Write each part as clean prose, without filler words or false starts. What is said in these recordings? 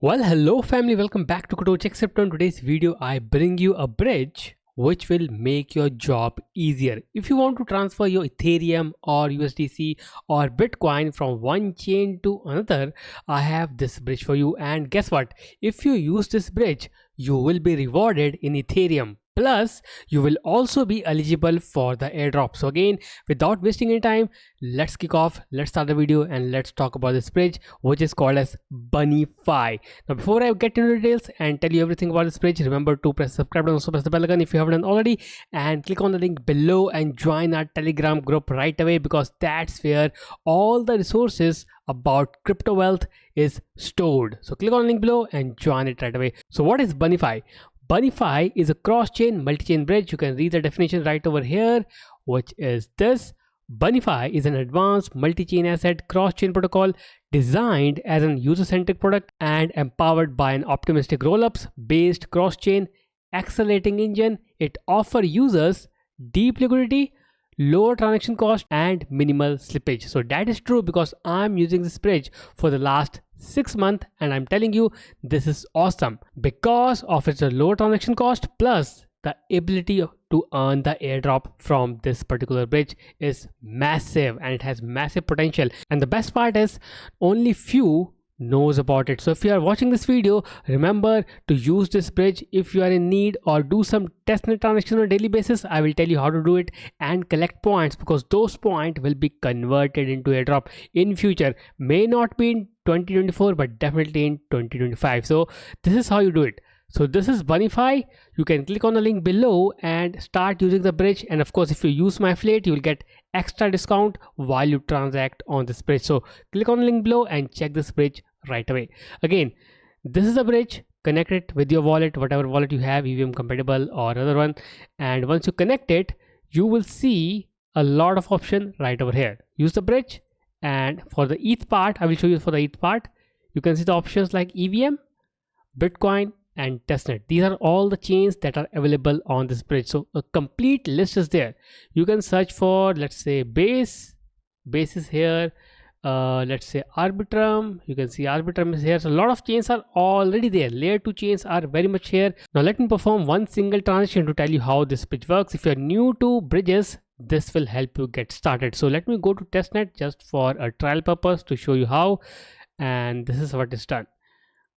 Well, hello family, welcome back to KatochXcrypto. In today's video, I bring you a bridge which will make your job easier. If you want to transfer your Ethereum or USDC or Bitcoin from one chain to another, I have this bridge for you. And guess what? If you use this bridge, you will be rewarded in Ethereum. Plus, you will also be eligible for the airdrop. So again, without wasting any time, let's kick off. Let's start the video and let's talk about this bridge, which is called as BunnyFi. Now, before I get into the details and tell you everything about this bridge, remember to press subscribe and also press the bell icon if you haven't done already, and click on the link below and join our Telegram group right away, because that's where all the resources about crypto wealth is stored. So click on the link below and join it right away. So what is BunnyFi? BunnyFi is a cross-chain multi-chain bridge. You can read the definition right over here, which is this. BunnyFi is an advanced multi-chain asset cross-chain protocol designed as an user-centric product and empowered by an optimistic rollups based cross-chain accelerating engine. It offers users deep liquidity, lower transaction cost, and minimal slippage. So that is true because I'm using this bridge for the last 6 months and I'm telling you this is awesome because of its low transaction cost, plus the ability to earn the airdrop from this particular bridge is massive and it has massive potential. And the best part is only few knows about it. So if you are watching this video, remember to use this bridge if you are in need or do some testnet transaction on a daily basis. I will tell you how to do it and collect points, because those points will be converted into airdrop in future. May not be in 2024 but definitely in 2025. So this is how you do it. So this is BunnyFi. You can click on the link below and start using the bridge. And of course, if you use my affiliate, you will get extra discount while you transact on this bridge. So click on the link below and check this bridge right away. Again, this is the bridge. Connect it with your wallet, whatever wallet you have, EVM compatible or other one. And once you connect it, you will see a lot of options right over here. Use the bridge. And for the ETH part, I will show you for the ETH part. You can see the options like EVM, Bitcoin, and testnet. These are all the chains that are available on this bridge. So a complete list is there. You can search for, let's say, base is here. Let's say Arbitrum. You can see Arbitrum is here. So a lot of chains are already there. Layer 2 chains are very much here. Now let me perform one single transaction to tell you how this bridge works. If you're new to bridges, this will help you get started. So let me go to testnet just for a trial purpose to show you how. And this is what is done.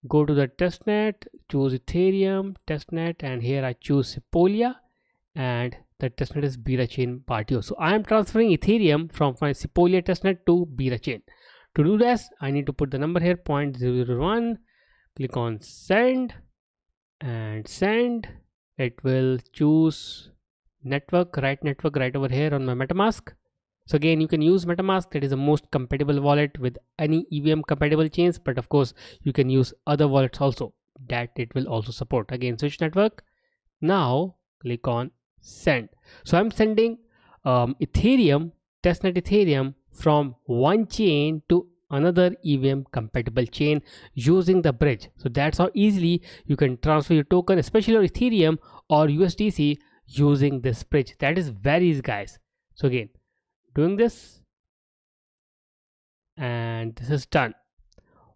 Go to the testnet, choose Ethereum testnet, and here I choose Sepolia, and the testnet is Bira chain partio. So I am transferring Ethereum from my Sepolia testnet to Bira chain. To do this, I need to put the number here 0.001, click on send, and send. It will choose network right over here on my MetaMask. So again, you can use MetaMask. That is the most compatible wallet with any EVM compatible chains, but of course you can use other wallets also that it will also support. Again, switch network. Now click on send. So I'm sending Ethereum, testnet Ethereum, from one chain to another EVM compatible chain using the bridge. So that's how easily you can transfer your token, especially your Ethereum or USDC, using this bridge. That is very easy, guys. So again, doing this, and this is done.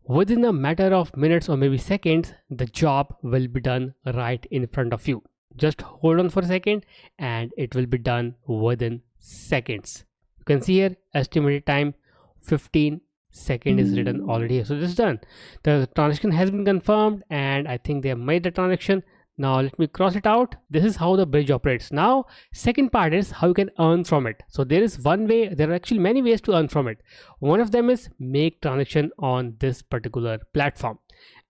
Within a matter of minutes or maybe seconds, the job will be done right in front of you. Just hold on for a second and it will be done within seconds. You can see here estimated time 15 seconds is written already here. So this is done. The transaction has been confirmed and I think they have made the transaction. Now let me cross it out. This is how the bridge operates. Now second part is how you can earn from it. So there is one way, there are actually many ways to earn from it. One of them is make transaction on this particular platform,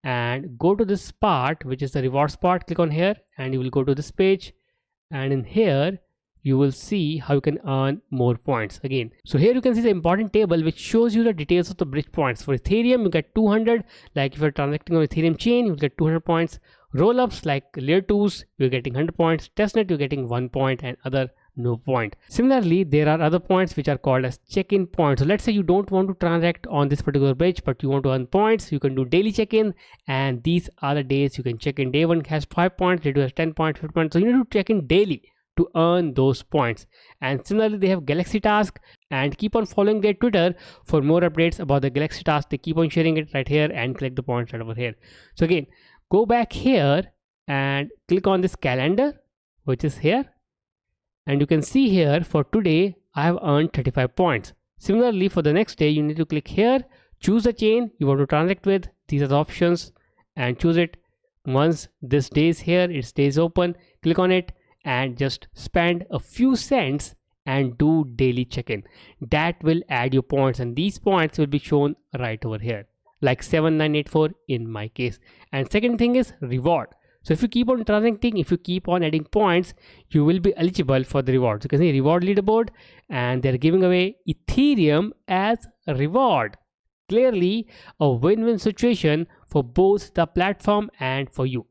and go to this part which is the rewards part. Click on here and you will go to this page, and in here you will see how you can earn more points again. So here you can see the important table which shows you the details of the bridge points. For Ethereum you get 200, like if you're transacting on Ethereum chain you will get 200 points. Rollups like layer 2s, you're getting 100 points. Testnet, you're getting 1 point, and other no point. Similarly, there are other points which are called as check-in points. So let's say you don't want to transact on this particular bridge, but you want to earn points. You can do daily check-in, and these are the days you can check in. Day 1 has 5 points, day 2 has 10 points, 50 points. So you need to check in daily to earn those points. And similarly, they have Galaxy Task, and keep on following their Twitter for more updates about the Galaxy Task. They keep on sharing it right here and collect the points right over here. So again, go back here and click on this calendar, which is here, and you can see here for today I have earned 35 points. Similarly, for the next day, you need to click here, choose a chain you want to transact with. These are the options, and choose it. Once this day is here, it stays open, click on it and just spend a few cents and do daily check-in. That will add your points, and these points will be shown right over here, like 7984 in my case. And second thing is reward. So if you keep on transacting, if you keep on adding points, you will be eligible for the rewards. You can see reward leaderboard, and they're giving away Ethereum as a reward. Clearly a win-win situation for both the platform and for you.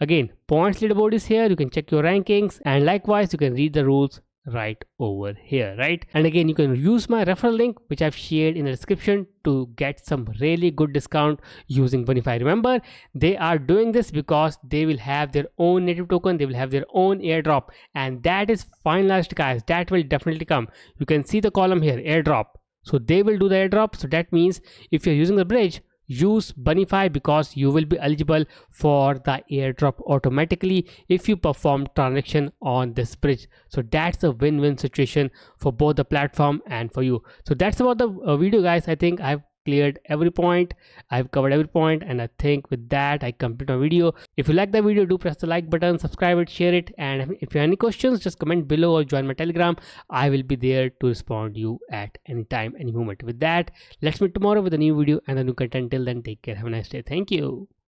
Again, points leaderboard is here. You can check your rankings, and likewise you can read the rules right over here, right? And again, you can use my referral link, which I've shared in the description, to get some really good discount using BunnyFi. Remember, they are doing this because they will have their own native token, they will have their own airdrop, and that is finalized, guys. That will definitely come. You can see the column here, airdrop. So they will do the airdrop. So that means if you're using the bridge, use BunnyFi, because you will be eligible for the airdrop automatically if you perform transaction on this bridge. So that's a win-win situation for both the platform and for you. So that's about the video, guys. I think I've cleared every point, I've covered every point, and I think with that I complete my video. If you like the video, do press the like button, subscribe it, share it, and if you have any questions, just comment below or join my Telegram. I will be there to respond to you at any time, any moment. With that, let's meet tomorrow with a new video and a new content. Till then, take care, have a nice day. Thank you.